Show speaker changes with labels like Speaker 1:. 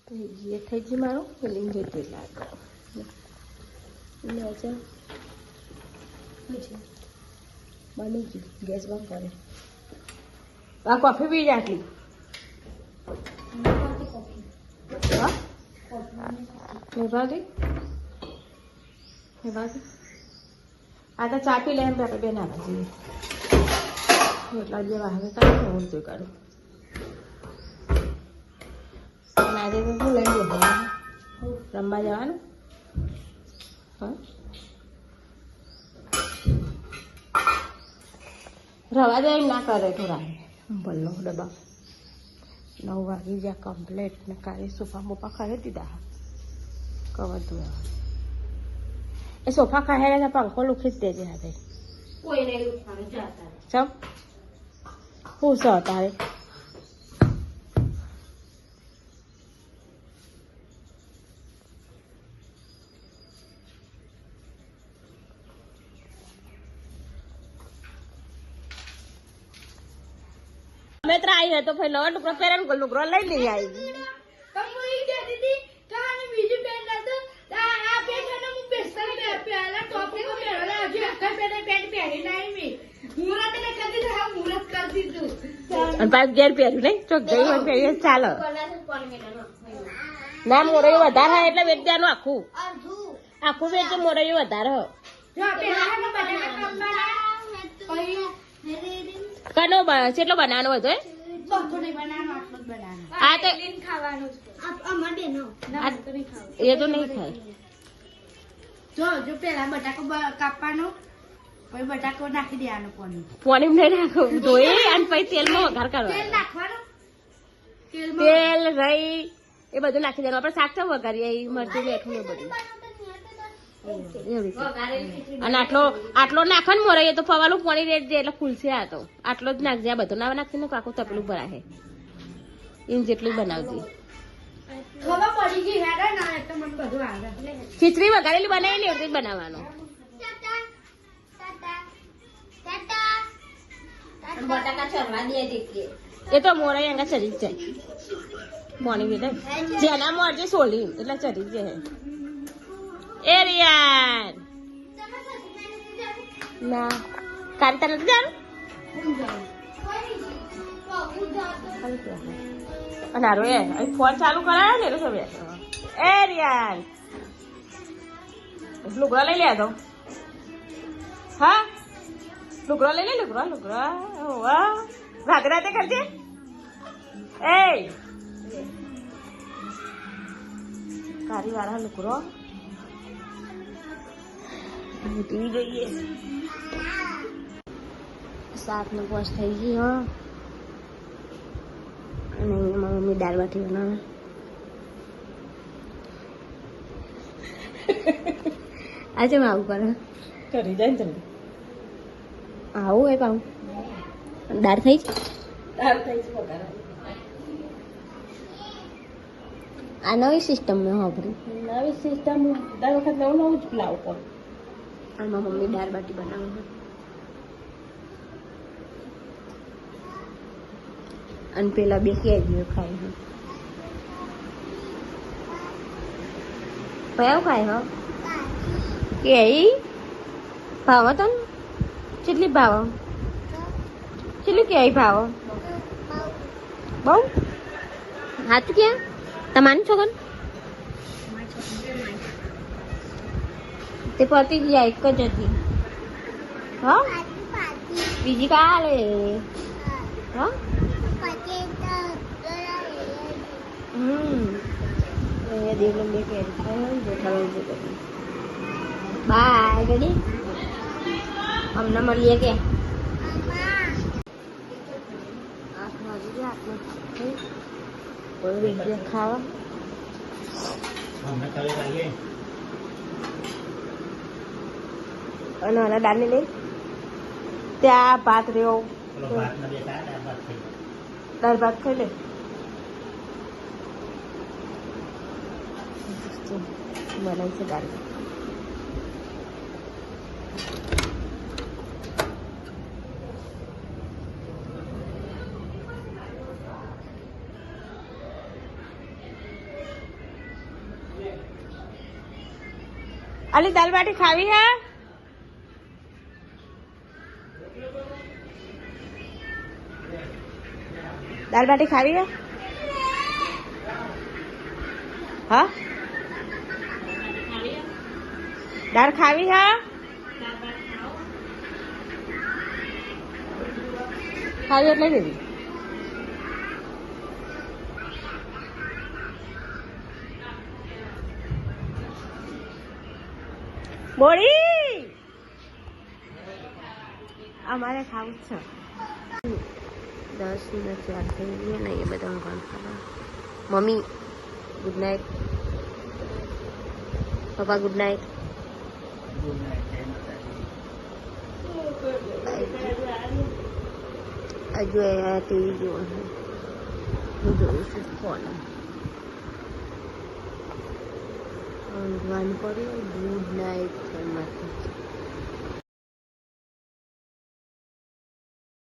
Speaker 1: ये થઈ ગયું મારું ફિલિંગ જોઈતું લાગે લેજો બની ગયું ગેસ બંધ કરે આ કોફી પી જાટલી હા લેવાડી આ તો ચા પી લે એમ તો આપણે બેન આવવા જઈએ એટલા જેવા હવે કાંઈ હું તો કરું મારે તો શું લઈ જવાનું રમવા જવાનું હા રવા દે એમ ના કરે થોડા ભલો ડબ્બા 9 વાગી જ્યાં કમ્પ્લેટ ને કાલે સોફા મોફા ખાઈ દીધા કવર ધોયા એ સોફા ખાઈ ને પંખો લૂખી જ દેજે હવે કોઈ નહીં ઉઠવાનું જતા ચમ હું સો તારે मैं तो आई है तो फिर लोग टुकड़ा पेरन को लुकरो ले ले आई
Speaker 2: कब मुझे कहती थी कहानी बीजी पहन रहा था आप ये कहना मुझे बेस्तर पे पहला टॉप को पहना आज अक्का पहले पैंट पहनी नहीं मैं मुहूर्त ने कहती थी हम मुहूर्त करती तू
Speaker 1: और पास गेर પહેર્યું નહીં ચોક ગઈ હોય પહેરી ચાલો ના મોરયું વધારે એટલે વેચ્યાનું આખું આખું વેચે મોરયું વધારે
Speaker 2: જો પહેલા હમ બનાના કમ્બરા
Speaker 1: કનો કેટલો બનાવવાનો હતો એ
Speaker 2: બધું નહીં બનાવવાનો આટલું જ બનાવવાનો
Speaker 1: આ તો
Speaker 2: લીન ખાવાનું અમાર બેનો ના તો નહીં ખાવ
Speaker 1: એ તો નહીં ખાય
Speaker 2: જો પહેલા બટાકો કાપવાનો પછી બટાકો નાખી દેવાનો
Speaker 1: પાણી નહીં નાખો ધોઈ અને પછી તેલમાં વઘાર કરવાનો
Speaker 2: તેલ નાખવાનું
Speaker 1: તેલ રહી એ બધું નાખી દેવાનું આપણે શાક તો વઘારીએ મરચું મીઠું ને બધું અને આટલો નાખો ને મોરાઈએ તો પવાલું પાણી રેડજે એટલે ફૂલશે આ તો આટલો જ નાખજે આ બધું ના નાખી ને કાકું તપેલું ભરાશે એમ જેટલું બનાવજે
Speaker 2: ખબર પડી ગઈ હેડા ના એટલે મને બધું આવે
Speaker 1: ખીચડી વઘારેલી બનાવી ને એવું જ બનાવવાનું
Speaker 2: બટાકા ચરવા દે દેખીએ
Speaker 1: એ તો મોરાઈ અંગા ચડી જ જાય પાણી વેડે જેના મોરજે સોલી એટલે ચડી જ જાય એરિયાન ના કાંતા નથી જાણું અને હારો એ ફોન ચાલુ કરાયો ને એટલે સવે એરિયાન લુગડા લઈ લે તો હા લુગડા લઈ લે લુગડા વાહ રાતે કરજે એ કારી વાળા લુગડો મૂકવી જોઈએ શાકનો પોસ્ટ થઈ ગઈ હા અને અહીંયા મમ્મી દાળ બાટી બનાવે આજે આવું કરે કરી જાય ને તમે આવું એ પાઉં દાળ થઈ છે આ નવી સિસ્ટમ મેં વાપરી નવી સિસ્ટમ દર વખત નવું જ લાવું પડે આમાં મમ્મી દાળ બાટી બનાવે છે અને પેલા બે કેરીઓ ખાય છે કયા ખાય હો કેરી ભાવ તને કેટલી ભાવ કેટલી કેરી ભાવ બહુ હાથ ક્યાં તમારી છોકન તે પતી ગયા એક જ હતી હા બીજી કાલે હા દેવલમ બે કેરી ખાય બાય ગડી અમને મળીએ કે 8 વાગી ગયા કોઈ વિડીયો ખાવા અને આના દાળને લઈ ત્યાં ભાત રહ્યો દાળ ભાત ખાઈ લે બનાવી છે દાળ અલી દાલ બાટી ખાવી હે? દાલ બાટી ખાવી હે? હા દાળ ખાવી હે? ખાવી એટલે લીધી. બોડી અમારે ખાવું જ છે. 10 મિનિટ વાર થઈ ગઈ ને એ બધા ઊંઘવાનું ખાવા. Mummy good night. પપ્પા ગુડ નાઇટ. હજુ એ ટીવી જોવાનું. હું જોઉં છું ફોન. ઊંઘવાનું પડ્યું. Good night.